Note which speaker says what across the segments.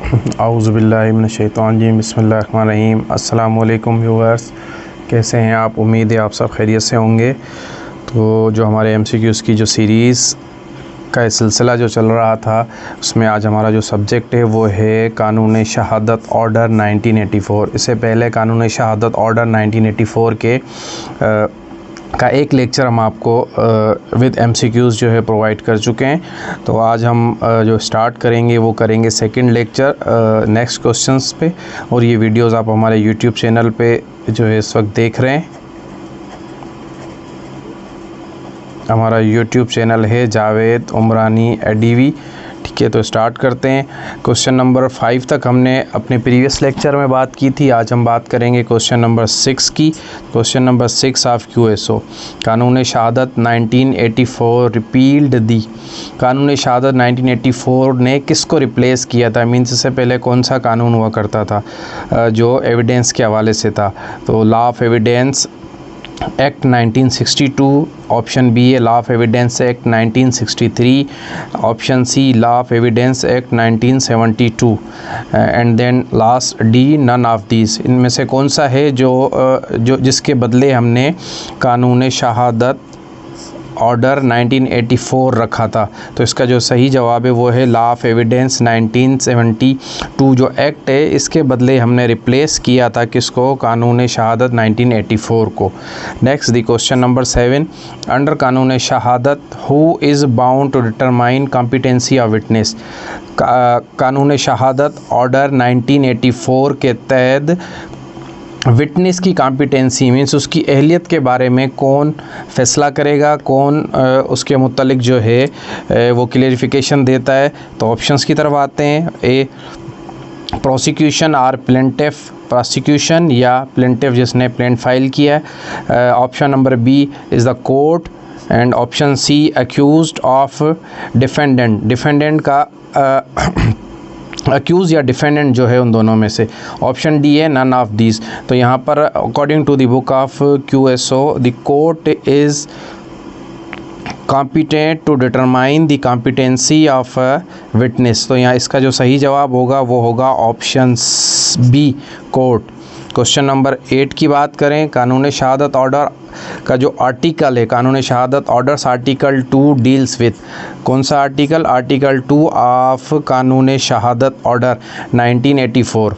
Speaker 1: औज़ुबिल्लाहि मिनश्शैतानिर्रजीम बिस्मिल्लाहिर्रहमानिर्रहीम। अस्सलाम वालेकुम व्यूअर्स, कैसे हैं आप? उम्मीद है आप सब खैरियत से होंगे। तो जो हमारे MCQs की जो सीरीज़ का सिलसिला जो चल रहा था, उसमें आज हमारा जो सब्जेक्ट है वो है कानून शहादत ऑर्डर 1984। इससे पहले कानून शहादत ऑर्डर 1984 के का एक लेक्चर हम आपको विद MCQs जो है प्रोवाइड कर चुके हैं। तो आज हम जो स्टार्ट करेंगे वो करेंगे सेकंड लेक्चर नेक्स्ट क्वेश्चंस पे। और ये वीडियोस आप हमारे YouTube चैनल पे जो है इस वक्त देख रहे हैं। हमारा YouTube चैनल है जावेद उमरानी एडीवी। ठीक है, तो स्टार्ट करते हैं। क्वेश्चन नंबर 5 तक हमने अपने प्रीवियस लेक्चर में बात की थी। आज हम बात करेंगे क्वेश्चन नंबर 6 की। क्वेश्चन नंबर 6 ऑफ QSO, कानून शहादत 1984 रिपील्ड दी। कानून शहादत 1984 ने किसको रिप्लेस किया था? मीन्स इससे पहले कौन सा कानून हुआ करता था जो एविडेंस के हवाले से था? तो law of evidence act 1962, option B है law of evidence act 1963, option C law of evidence act 1972 and then last D none of these. इनमें से कौन सा है जो जिसके बदले हमने कानून शहादत ऑर्डर 1984 रखा था? तो इसका जो सही जवाब है वो है लॉ ऑफ एविडेंस 1972 जो एक्ट है, इसके बदले हमने रिप्लेस किया था किसको? कानून शहादत 1984 को। Next the question number 7, under कानून शहादत who is bound to determine competency of witness. कानून शहादत ऑर्डर 1984 के तहत विटनेस की कॉम्पिटेंसी मीन्स उसकी अहलियत के बारे में कौन फ़ैसला करेगा, कौन उसके मुतल्लिक जो है वो क्लेरिफिकेशन देता है? तो ऑप्शंस की तरफ आते हैं। ए प्रोसिक्यूशन और प्लेंटिफ, प्रोसिक्यूशन या प्लेंटिफ जिसने प्लेंट फाइल किया है। Option number B is the court and option C accused of defendant. Defendant का अक्यूज़ या डिफेंडेंट जो है उन दोनों में से। ऑप्शन डी है नन ऑफ दीज। तो यहाँ पर according to the book of QSO the court is competent to determine the competency of witness. तो यहाँ इसका जो सही जवाब होगा वो होगा option B court. Question number 8 की बात करें, कानून शहादत ऑर्डर का जो आर्टिकल है, कानून शहादत ऑर्डर्स आर्टिकल 2 डील्स विद। कौन सा आर्टिकल? आर्टिकल 2 ऑफ कानून शहादत ऑर्डर 1984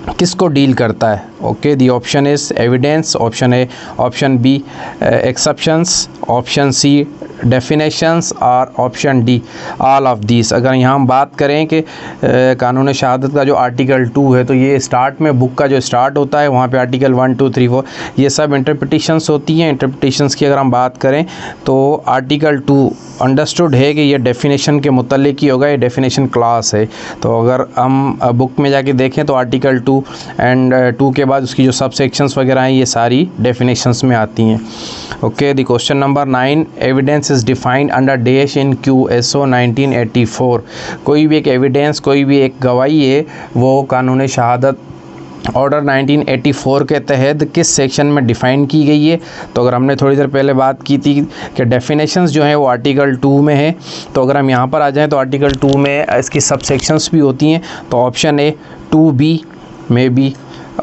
Speaker 1: किसको डील करता है? Okay, the option is evidence, option A, option B exceptions, option C definitions और option D all of these. अगर यहाँ हम बात करें कि कानून शहादत का जो आर्टिकल 2 है, तो ये स्टार्ट में बुक का जो स्टार्ट होता है वहाँ पे आर्टिकल 1 2 3 4 ये सब इंटरप्रिटेशंस होती हैं। इंटरप्रिटेशंस की अगर हम बात करें तो आर्टिकल 2 अंडरस्टूड है कि ये डेफिनेशन के मुतल्लिक ही होगा, ये डेफिनेशन क्लास है। तो अगर हम बुक में जाके देखें तो आर्टिकल 2 एंड 2 के बाद उसकी जो सब सेक्शंस वगैरह हैं ये सारी डेफिनेशंस में आती हैं। Okay, the question number 9, evidence is defined under dash in QSO 1984। कोई भी एक एविडेंस, कोई भी एक गवाही है वो कानून शहादत ऑर्डर 1984 के तहत किस सेक्शन में डिफ़ाइन की गई है? तो अगर हमने थोड़ी देर पहले बात की थी कि डेफिनेशंस जो हैं वो आर्टिकल 2 में है, तो अगर हम यहाँ पर आ जाएं तो आर्टिकल 2 में इसकी सब सेक्शंस भी होती हैं। तो ऑप्शन ए 2B में बी,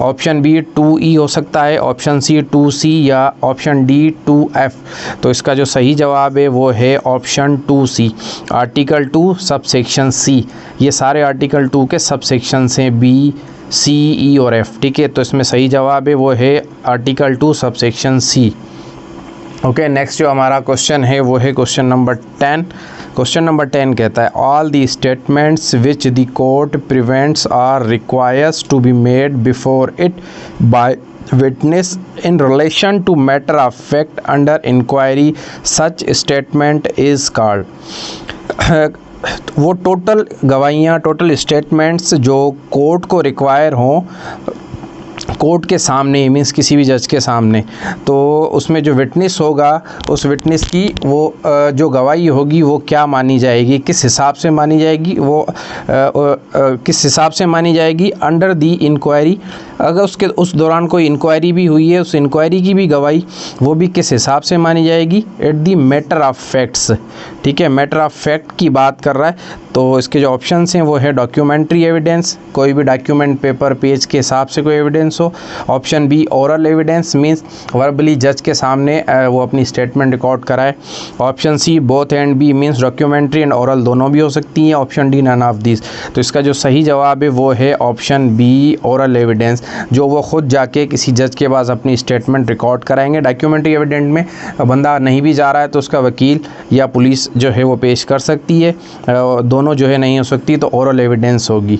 Speaker 1: ऑप्शन बी 2E हो सकता है, ऑप्शन सी 2C या ऑप्शन डी 2F। तो इसका जो सही जवाब है वो है option 2C, article 2 sub section C। ये सारे आर्टिकल 2 के सब सेक्शंस हैं B, C, E और F। ठीक है, तो इसमें सही जवाब है वो है article 2 sub section C। Okay, next जो हमारा क्वेश्चन है वो है क्वेश्चन नंबर 10। क्वेश्चन नंबर 10 कहता है all the statements which the court prevents or requires to be made before it by witness in relation to matter of fact under inquiry such statement is called। वो total गवाहियाँ, total statements जो court को require हों court के सामने, means किसी भी जज के सामने, तो उसमें जो विटनेस होगा उस विटनेस की वो जो गवाही होगी वो क्या मानी जाएगी, किस हिसाब से मानी जाएगी, वो किस हिसाब से मानी जाएगी अंडर दी इंक्वायरी। अगर उसके उस दौरान कोई इंक्वायरी भी हुई है, उस इंक्वायरी की भी गवाही वो भी किस हिसाब से मानी जाएगी, at the matter of facts. ठीक है, मैटर ऑफ फैक्ट की बात कर रहा है। तो इसके जो ऑप्शन हैं वो है डॉक्यूमेंट्री एविडेंस, कोई भी डॉक्यूमेंट पेपर पेज के हिसाब से कोई एविडेंस हो। Option B oral evidence, means verbally जज के सामने वो अपनी स्टेटमेंट रिकॉर्ड कराए। Option C both and B, means documentary and oral दोनों भी हो सकती हैं। Option D none of this. तो इसका जो सही जवाब है वो है ऑप्शन बी ओरल एविडेंस, जो वो खुद जाके किसी जज के पास अपनी स्टेटमेंट रिकॉर्ड कराएंगे। डॉक्यूमेंट्री एविडेंट में बंदा नहीं भी जा रहा है तो उसका वकील या पुलिस जो है वो पेश कर सकती है, दोनों जो है नहीं हो सकती, तो ओरल एविडेंस होगी।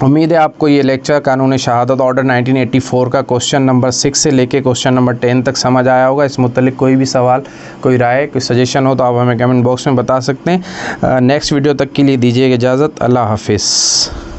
Speaker 1: उम्मीद है आपको ये लेक्चर कानून शहादत ऑर्डर 1984 का क्वेश्चन नंबर 6 से लेके क्वेश्चन नंबर 10 तक समझ आया होगा। इस मुतल्लिक कोई भी सवाल, कोई राय, कोई सजेशन हो तो आप हमें कमेंट बॉक्स में बता सकते हैं। नेक्स्ट वीडियो तक के लिए दीजिएगा इजाज़त। अल्लाह हाफिज़।